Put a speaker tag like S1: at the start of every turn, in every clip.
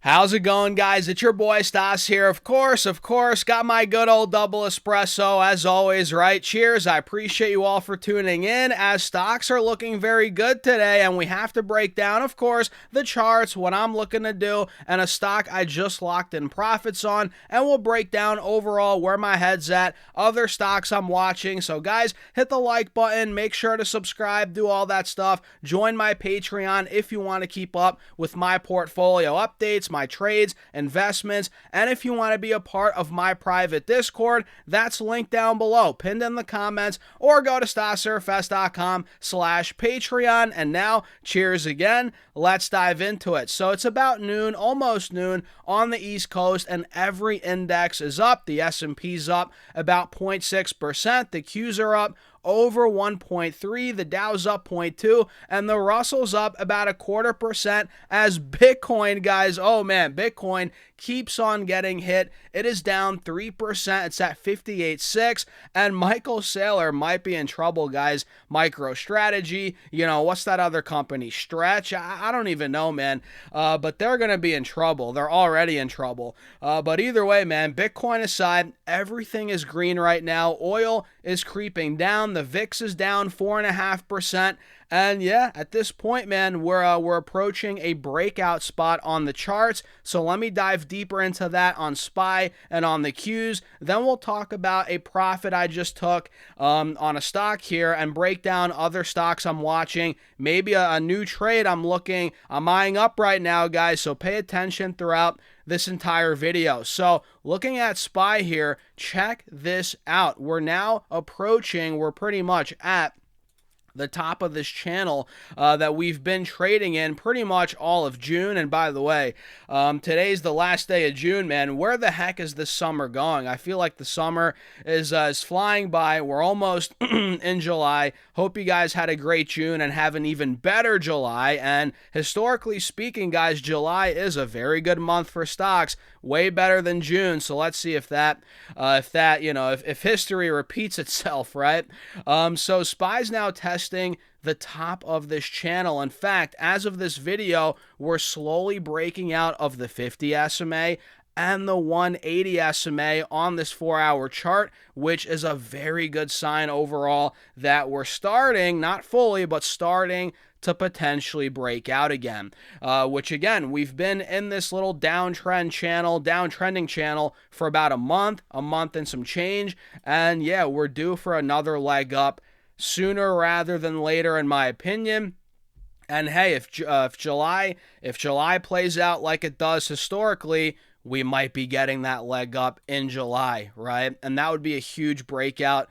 S1: How's it going, guys? It's your boy Stas here. Of course, got my good old double espresso as always, right? Cheers. I appreciate you all for tuning in as stocks are looking very good today, and we have to break down, of course, the charts, what I'm looking to do, and a stock I just locked in profits on, and we'll break down overall where my head's at, other stocks I'm watching. So, guys, hit the like button, make sure to subscribe, do all that stuff. Join my Patreon if you want to keep up with my portfolio updates, my trades, investments, and if you want to be a part of my private Discord, that's linked down below, pinned in the comments, or go to stasurfs.com/Patreon. And now, cheers again. Let's dive into it. So it's about noon, almost noon on the East Coast, and every index is up. The S&P's up about 0.6%. The Qs are up over 1.3, the Dow's up 0.2, and the Russell's up about 0.25% as Bitcoin, guys, oh man, Bitcoin keeps on getting hit. It is down 3%. It's at 58.6, and Michael Saylor might be in trouble, guys. MicroStrategy, what's that other company? Stretch? I don't even know, man, but they're going to be in trouble. They're already in trouble. But either way, man, Bitcoin aside, everything is green right now. Oil is creeping down. The VIX is down 4.5%. And yeah, at this point, man, we're approaching a breakout spot on the charts. So let me dive deeper into that on SPY and on the Qs. Then we'll talk about a profit I just took on a stock here and break down other stocks I'm watching. Maybe a new trade I'm eyeing up right now, guys. So pay attention throughout this entire video. So looking at SPY here, check this out. We're pretty much at the top of this channel that we've been trading in pretty much all of June. And by the way, today's the last day of June, man. Where the heck is this summer going? I feel like the summer is flying by. We're almost in July. Hope you guys had a great June and have an even better July. And historically speaking, guys, July is a very good month for stocks, way better than June. So let's see if history repeats itself, right? So SPY's now testing the top of this channel. In fact, as of this video, we're slowly breaking out of the 50 SMA and the 180 SMA on this 4-hour chart, which is a very good sign overall that we're starting, not fully, but starting to potentially break out again, which again, we've been in this little downtrending channel for about a month and some change. And yeah, we're due for another leg up sooner rather than later, in my opinion. And hey, if July plays out like it does historically, we might be getting that leg up in July, right? And that would be a huge breakout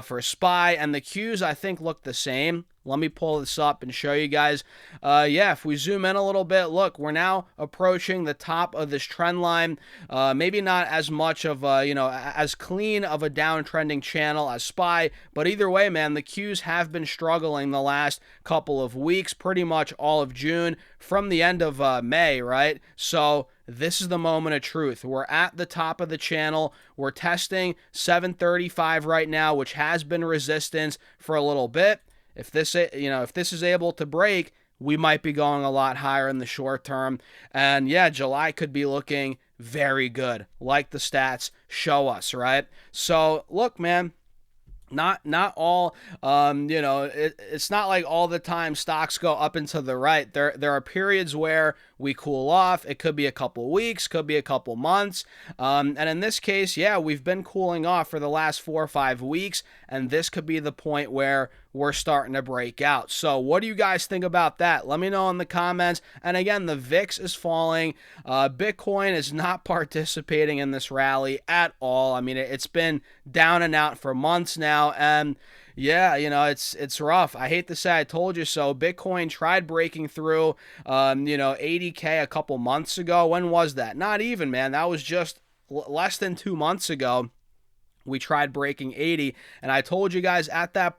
S1: for SPY. And the Qs, I think, look the same. Let me pull this up and show you guys. Yeah, if we zoom in a little bit, look, we're now approaching the top of this trend line. Maybe not as much of as clean of a downtrending channel as SPY, but either way, man, the Qs have been struggling the last couple of weeks, pretty much all of June from the end of May, right? So this is the moment of truth. We're at the top of the channel. We're testing 735 right now, which has been resistance for a little bit. If this is able to break, we might be going a lot higher in the short term. And yeah, July could be looking very good, like the stats show us, right? So look, man, not all, it's not like all the time stocks go up and to the right. There are periods where we cool off. It could be a couple weeks, could be a couple months. And in this case, yeah, we've been cooling off for the last 4 or 5 weeks, and this could be the point where we're starting to break out. So what do you guys think about that? Let me know in the comments. And again, the VIX is falling. Bitcoin is not participating in this rally at all. I mean, it's been down and out for months now, and yeah, it's rough. I hate to say I told you so. Bitcoin tried breaking through 80K a couple months ago. When was that? Not even, man. That was just less than 2 months ago. We tried breaking 80, and I told you guys at that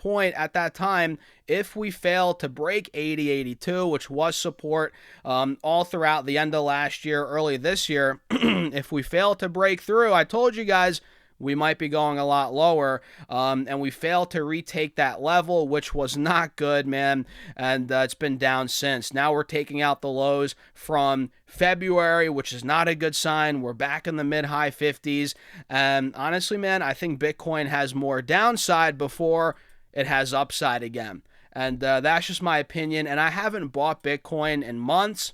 S1: time, if we fail to break 80, 82, which was support all throughout the end of last year, early this year, if we fail to break through, I told you guys we might be going a lot lower. And we failed to retake that level, which was not good, man. And it's been down since. Now we're taking out the lows from February, which is not a good sign. We're back in the mid-high 50s. And honestly, man, I think Bitcoin has more downside before it has upside again. And that's just my opinion. And I haven't bought Bitcoin in months.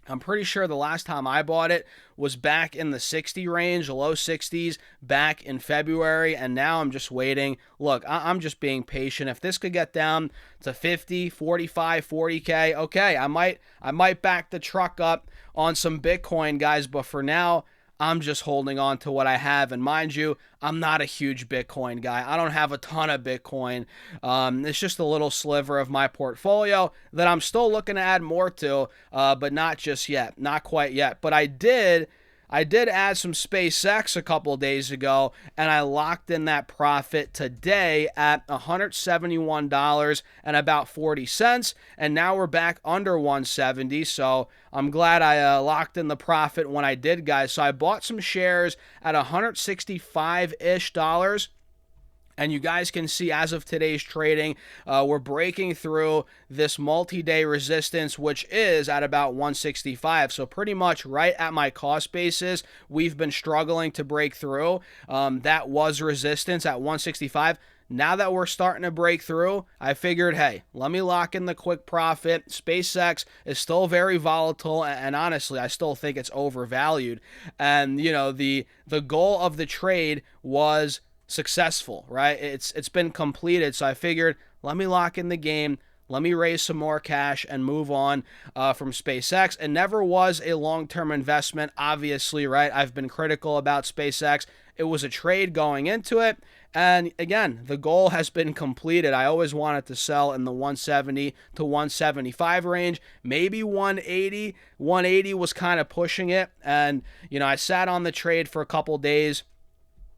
S1: I'm pretty sure the last time I bought it was back in the 60 range, low 60s, back in February, and now I'm just waiting. Look, I'm just being patient. If this could get down to 50, 45, 40K, okay, I might back the truck up on some Bitcoin, guys, but for now, I'm just holding on to what I have. And mind you, I'm not a huge Bitcoin guy. I don't have a ton of Bitcoin. It's just a little sliver of my portfolio that I'm still looking to add more to, but not just yet. Not quite yet. But I did add some SpaceX a couple days ago, and I locked in that profit today at $171 and about 40 cents, and now we're back under 170, so I'm glad I locked in the profit when I did, guys. So I bought some shares at $165-ish. And you guys can see as of today's trading, we're breaking through this multi-day resistance, which is at about 165. So pretty much right at my cost basis, we've been struggling to break through. That was resistance at 165. Now that we're starting to break through, I figured, hey, let me lock in the quick profit. SpaceX is still very volatile, and honestly, I still think it's overvalued. And, you know, the goal of the trade was successful, right? It's been completed, so I figured, let me lock in the game, let me raise some more cash and move on from SpaceX. It never was a long-term investment, obviously, right? I've been critical about SpaceX. It was a trade going into it, and again, the goal has been completed. I always wanted to sell in the 170 to 175 range, maybe 180. 180 was kind of pushing it, and you know, I sat on the trade for a couple days.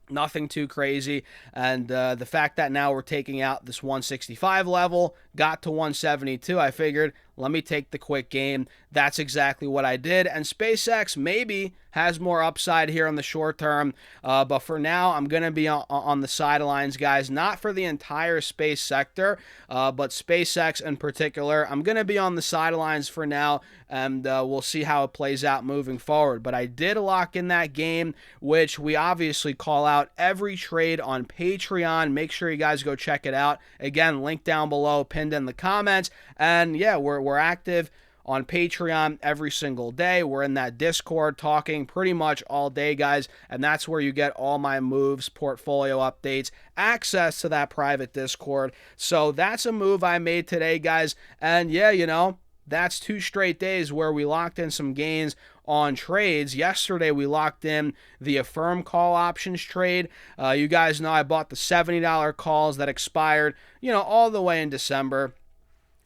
S1: Nothing too crazy, and the fact that now we're taking out this 165 level, got to 172, I figured, let me take the quick game. That's exactly what I did, and SpaceX maybe has more upside here in the short term, but for now, I'm going to be on the sidelines, guys, not for the entire space sector, but SpaceX in particular. I'm going to be on the sidelines for now, and we'll see how it plays out moving forward, but I did lock in that game, which we obviously call out every trade on Patreon. Make sure you guys go check it out. Again, link down below, pinned in the comments, and yeah, we're active on Patreon every single day. We're in that Discord talking pretty much all day, guys, and that's where you get all my moves, portfolio updates, access to that private Discord. So that's a move I made today, guys, and yeah, you know, that's 2 straight days where we locked in some gains on trades. Yesterday, we locked in the Affirm call options trade. You guys know I bought the $70 calls that expired, you know, all the way in December.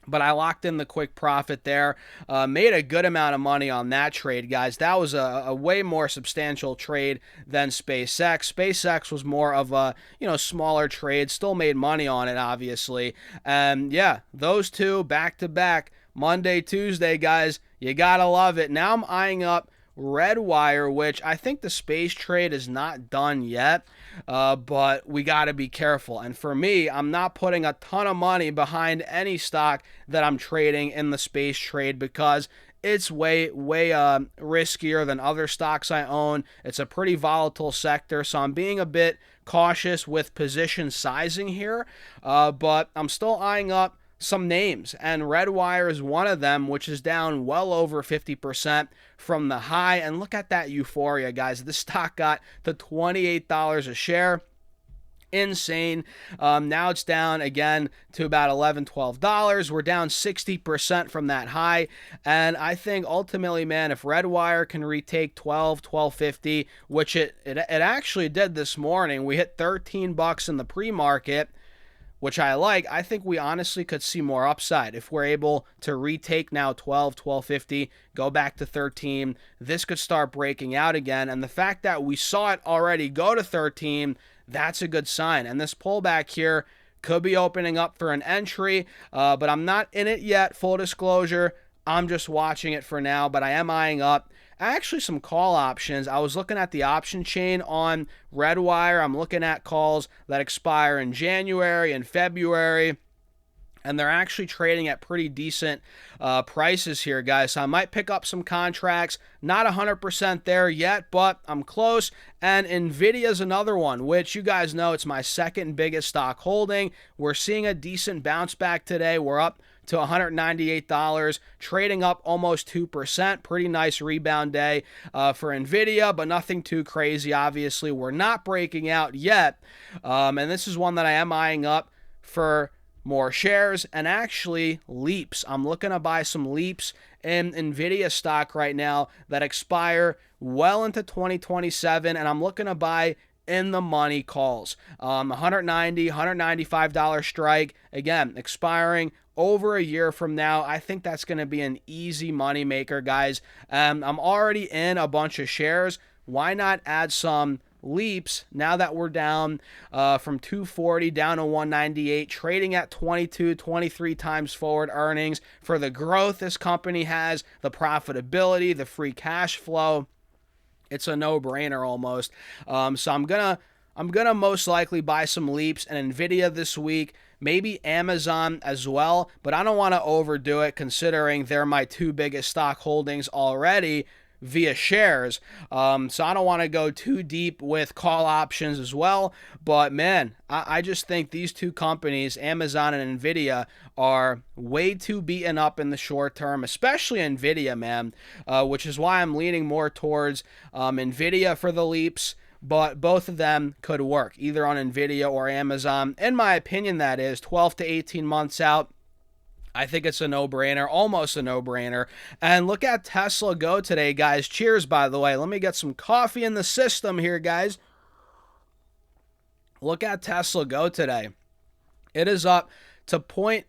S1: But I locked in the quick profit there, made a good amount of money on that trade, guys. That was a way more substantial trade than SpaceX. SpaceX was more of a, you know, smaller trade, still made money on it, obviously. And yeah, those two back to back, Monday, Tuesday, guys, you gotta love it. Now I'm eyeing up Redwire, which I think the space trade is not done yet, but we got to be careful. And for me, I'm not putting a ton of money behind any stock that I'm trading in the space trade because it's way riskier than other stocks I own. It's a pretty volatile sector, so I'm being a bit cautious with position sizing here, but I'm still eyeing up some names, and Redwire is one of them, which is down well over 50% from the high. And look at that euphoria, guys. This stock got to $28 a share. Insane. Now it's down again to about $11-12. We're down 60% from that high, and I think ultimately, man, if Redwire can retake 12.50, which it actually did this morning, we hit $13 in the pre-market, which I like. I think we honestly could see more upside if we're able to retake now 12.50, go back to 13. This could start breaking out again, and the fact that we saw it already go to 13, that's a good sign. And this pullback here could be opening up for an entry, but I'm not in it yet, full disclosure. I'm just watching it for now, but I am eyeing up actually some call options. I was looking at the option chain on Redwire. I'm looking at calls that expire in January and February, and they're actually trading at pretty decent prices here, guys. So I might pick up some contracts. Not 100% there yet, but I'm close. And Nvidia is another one, which you guys know it's my second biggest stock holding. We're seeing a decent bounce back today. We're up to $198, trading up almost 2%. Pretty nice rebound day for Nvidia, but nothing too crazy. Obviously, we're not breaking out yet. And this is one that I am eyeing up for more shares, and actually leaps. I'm looking to buy some leaps in Nvidia stock right now that expire well into 2027, and I'm looking to buy in the money calls. $190, $195 strike, again, expiring over a year from now. I think that's going to be an easy money maker, guys. I'm already in a bunch of shares. Why not add some leaps now that we're down from 240 down to 198, trading at 22, 23 times forward earnings for the growth this company has, the profitability, the free cash flow. It's a no-brainer almost. So I'm gonna most likely buy some leaps and Nvidia this week. Maybe Amazon as well, but I don't want to overdo it considering they're my two biggest stock holdings already via shares. So I don't want to go too deep with call options as well. But man, I just think these two companies, Amazon and Nvidia, are way too beaten up in the short term, especially Nvidia, man, which is why I'm leaning more towards Nvidia for the leaps. But both of them could work, either on Nvidia or Amazon. In my opinion, that is 12 to 18 months out. I think it's a no-brainer, almost a no-brainer. And look at Tesla go today, guys. Cheers, by the way. Let me get some coffee in the system here, guys. Look at Tesla go today. It is up to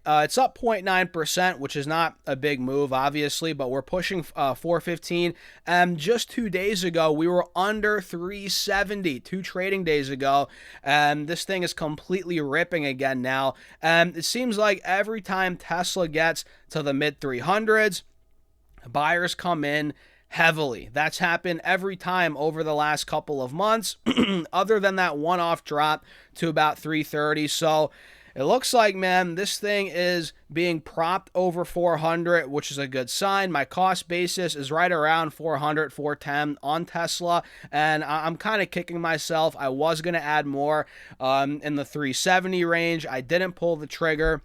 S1: it's up 0.9%, which is not a big move, obviously, but we're pushing 415. And just 2 days ago, we were under 370, 2 trading days ago. And this thing is completely ripping again now. And it seems like every time Tesla gets to the mid 300s, buyers come in heavily. That's happened every time over the last couple of months, other than that one-off drop to about 330. So it looks like, man, this thing is being propped over 400, which is a good sign. My cost basis is right around 400, 410 on Tesla, and I'm kind of kicking myself. I was going to add more in the 370 range. I didn't pull the trigger.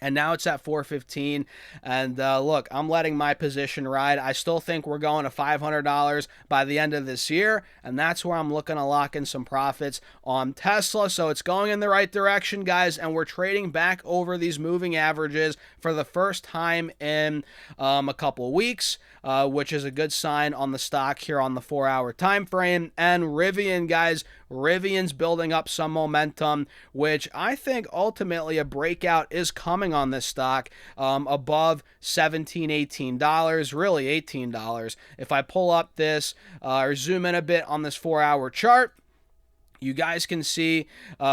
S1: And now it's at 415. And look, I'm letting my position ride. I still think we're going to $500 by the end of this year. And that's where I'm looking to lock in some profits on Tesla. So it's going in the right direction, guys. And we're trading back over these moving averages for the first time in a couple of weeks, which is a good sign on the stock here on the 4-hour time frame. And Rivian, guys, Rivian's building up some momentum, which I think ultimately a breakout is coming on this stock above $17, $18, really $18. If I pull up this or zoom in a bit on this 4-hour chart, you guys can see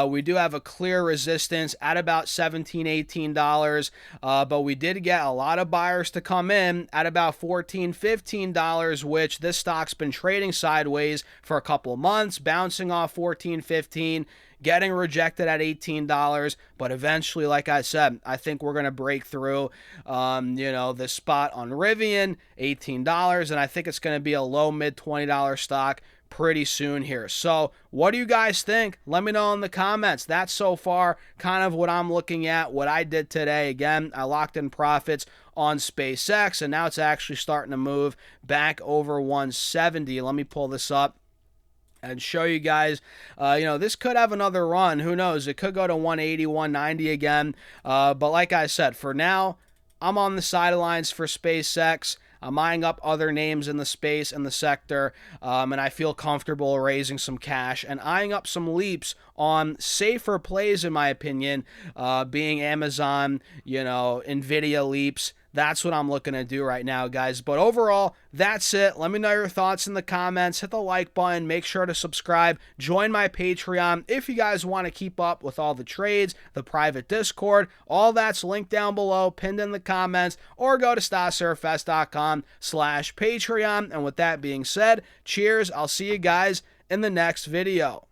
S1: we do have a clear resistance at about $17, $18, but we did get a lot of buyers to come in at about $14, $15, which this stock's been trading sideways for a couple of months, bouncing off $14, $15, getting rejected at $18, but eventually, like I said, I think we're going to break through, this spot on Rivian, $18, and I think it's going to be a low, mid $20 stock pretty soon here. So what do you guys think? Let me know in the comments. That's so far kind of what I'm looking at, what I did today. Again, I locked in profits on SpaceX, and now it's actually starting to move back over 170. Let me pull this up and show you guys, this could have another run. Who knows? It could go to 180, 190 again. But like I said, for now, I'm on the sidelines for SpaceX. I'm eyeing up other names in the space and the sector, and I feel comfortable raising some cash and eyeing up some leaps on safer plays, in my opinion, being Amazon, Nvidia leaps. That's what I'm looking to do right now, guys. But overall, that's it. Let me know your thoughts in the comments. Hit the like button. Make sure to subscribe. Join my Patreon if you guys want to keep up with all the trades, the private Discord. All that's linked down below, pinned in the comments, or go to stasurfs.com/Patreon. And with that being said, cheers. I'll see you guys in the next video.